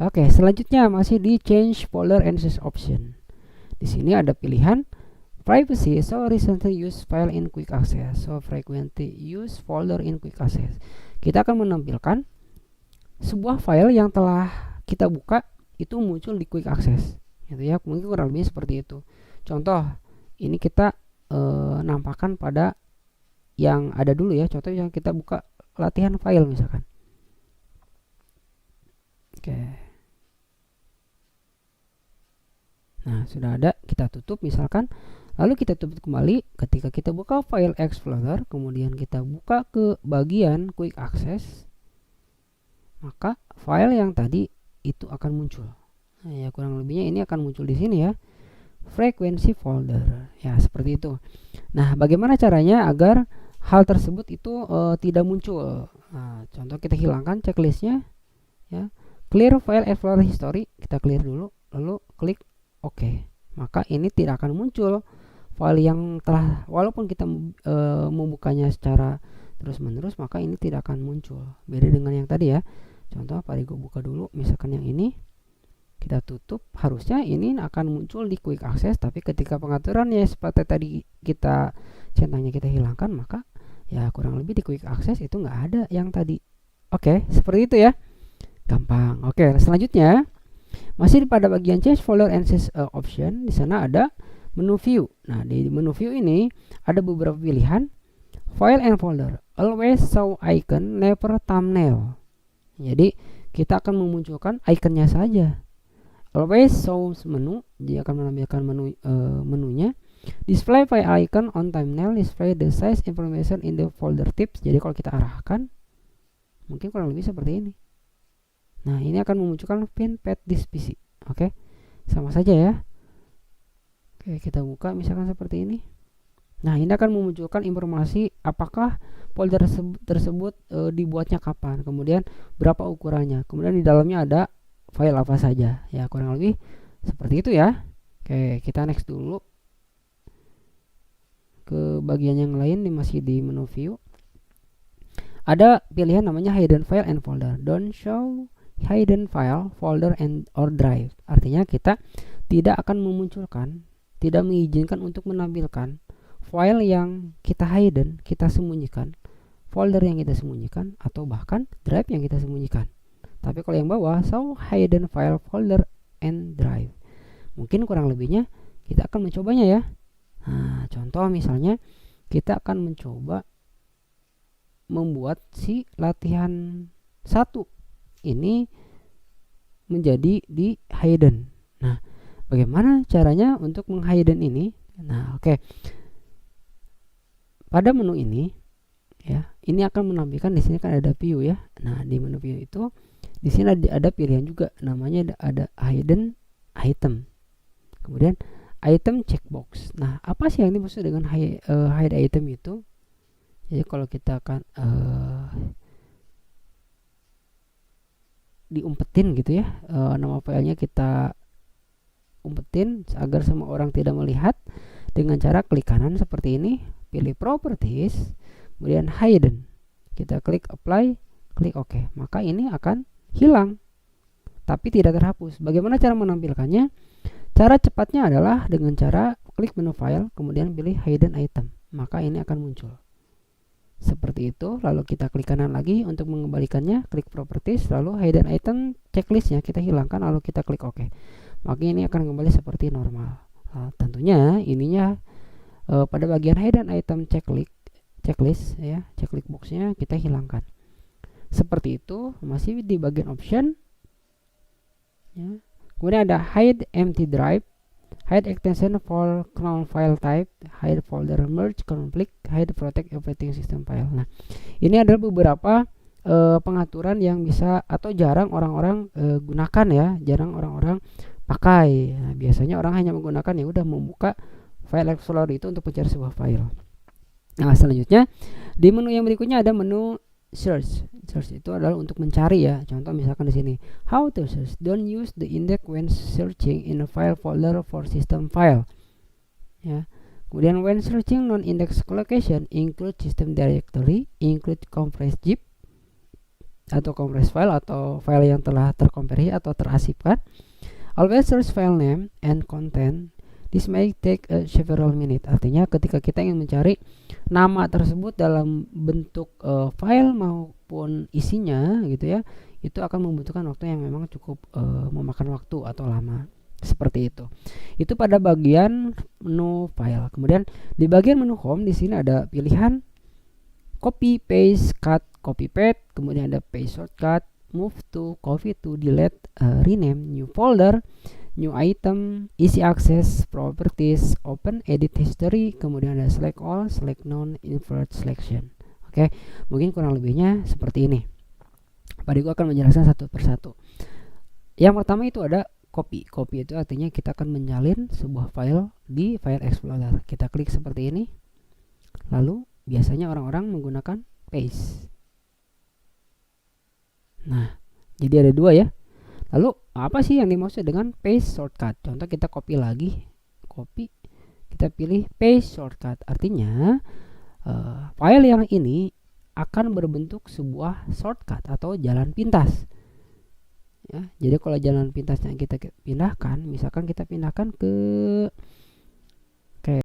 Oke, selanjutnya masih di change folder and access option. Di sini ada pilihan privacy, so recently used file in quick access, so frequently used folder in quick access. Kita akan menampilkan sebuah file yang telah kita buka itu muncul di quick access, gitu ya. Mungkin kurang lebih seperti itu. Contoh, ini kita nampakkan pada yang ada dulu ya. Contoh yang kita buka latihan file misalkan. Oke. Nah, sudah ada, kita tutup misalkan. Lalu kita tutup kembali. Ketika kita buka file Explorer, kemudian kita buka ke bagian quick access, maka file yang tadi itu akan muncul. Nah, ya kurang lebihnya ini akan muncul di sini ya. Frequency folder. Ya, seperti itu. Nah, bagaimana caranya agar hal tersebut itu tidak muncul? Nah, contoh kita hilangkan checklistnya ya. Clear file Explorer history, kita clear dulu, lalu klik OK. Maka ini tidak akan muncul file yang telah, walaupun kita membukanya secara terus-menerus, maka ini tidak akan muncul. Beda dengan yang tadi ya. Contoh, Parigo buka dulu, misalkan yang ini, kita tutup, harusnya ini akan muncul di quick access, tapi ketika pengaturannya seperti tadi kita centangnya kita hilangkan, maka ya kurang lebih di quick access itu nggak ada yang tadi. Oke, seperti itu ya. Gampang. Oke, selanjutnya masih pada bagian change folder and access option. Di sana ada menu view. Nah, di menu view ini ada beberapa pilihan. File and folder, always show icon, never thumbnail. Jadi kita akan memunculkan ikonnya saja. Always show menu, dia akan menampilkan menunya. Display file icon on thumbnail, display the size information in the folder tips. Jadi kalau kita arahkan, mungkin kurang lebih seperti ini. Nah, ini akan memunculkan pin pad this PC. Oke, sama saja ya. Oke, kita buka misalkan seperti ini. Nah, ini akan memunculkan informasi apakah folder tersebut dibuatnya kapan, kemudian berapa ukurannya, kemudian di dalamnya ada file apa saja. Ya, kurang lebih seperti itu ya. Oke, kita next dulu ke bagian yang lain, masih di menu view. Ada pilihan namanya hidden file and folder. Don't show hidden file, folder, and or drive. Artinya kita tidak akan memunculkan, tidak mengizinkan untuk menampilkan file yang kita hidden, kita sembunyikan, folder yang kita sembunyikan, atau bahkan drive yang kita sembunyikan. Tapi kalau yang bawah, show hidden file, folder, and drive. Mungkin kurang lebihnya kita akan mencobanya ya. Nah, contoh misalnya kita akan mencoba membuat si latihan 1 ini menjadi di hidden. Nah, bagaimana caranya untuk menghidden ini? Nah, oke. Pada menu ini ya, ini akan menampilkan di sini kan ada view ya. Nah, di menu view itu di sini ada pilihan juga, namanya ada hidden item. Kemudian item checkbox. Nah, apa sih yang dimaksud dengan hide item itu? Jadi kalau kita akan diumpetin gitu ya, nama filenya kita umpetin agar semua orang tidak melihat, dengan cara klik kanan seperti ini, pilih properties, kemudian hidden, kita klik apply, klik OK, maka ini akan hilang tapi tidak terhapus. Bagaimana cara menampilkannya? Cara cepatnya adalah dengan cara klik menu file, kemudian pilih hidden item, maka ini akan muncul seperti itu. Lalu kita klik kanan lagi untuk mengembalikannya, klik properties, lalu hidden item checklistnya kita hilangkan, lalu kita klik OK, maka ini akan kembali seperti normal. Tentunya ininya pada bagian hidden item checklist ya, checklist boxnya kita hilangkan seperti itu. Masih di bagian option ya. Kemudian ada hide empty drive, hide extension for clone file type, hide folder merge conflict, hide protect operating system file. Nah, ini adalah beberapa pengaturan yang bisa atau jarang orang-orang gunakan ya, jarang orang-orang pakai. Nah, biasanya orang hanya menggunakan ya udah membuka file Explorer itu untuk mencari sebuah file. Nah, selanjutnya di menu yang berikutnya ada menu search. Search itu adalah untuk mencari ya. Contoh misalkan di sini, how to search. Don't use the index when searching in a file folder for system file. Ya. Kemudian when searching non-index location, include system directory, include compressed zip, atau compressed file atau file yang telah terkompresi atau terasipkan. Always search file name and content. This may take several minutes. Artinya ketika kita ingin mencari nama tersebut dalam bentuk file maupun isinya gitu ya, itu akan membutuhkan waktu yang memang cukup memakan waktu atau lama. Seperti itu. Itu pada bagian menu file. Kemudian di bagian menu home di sini ada pilihan copy, paste, cut, copy paste, kemudian ada paste shortcut, move to, copy to, delete, rename, new folder, new item, easy access, properties, open, edit history, kemudian ada select all, select none, invert selection. Oke, mungkin kurang lebihnya seperti ini. Pak Diko akan menjelaskan satu persatu. Yang pertama itu ada copy. Copy itu artinya kita akan menyalin sebuah file di File Explorer. Kita klik seperti ini. Lalu biasanya orang-orang menggunakan paste. Nah, jadi ada dua ya. Lalu apa sih yang dimaksud dengan paste shortcut? Contoh kita copy lagi, copy, kita pilih paste shortcut. Artinya file yang ini akan berbentuk sebuah shortcut atau jalan pintas. Ya, jadi kalau jalan pintasnya kita pindahkan, misalkan kita pindahkan ke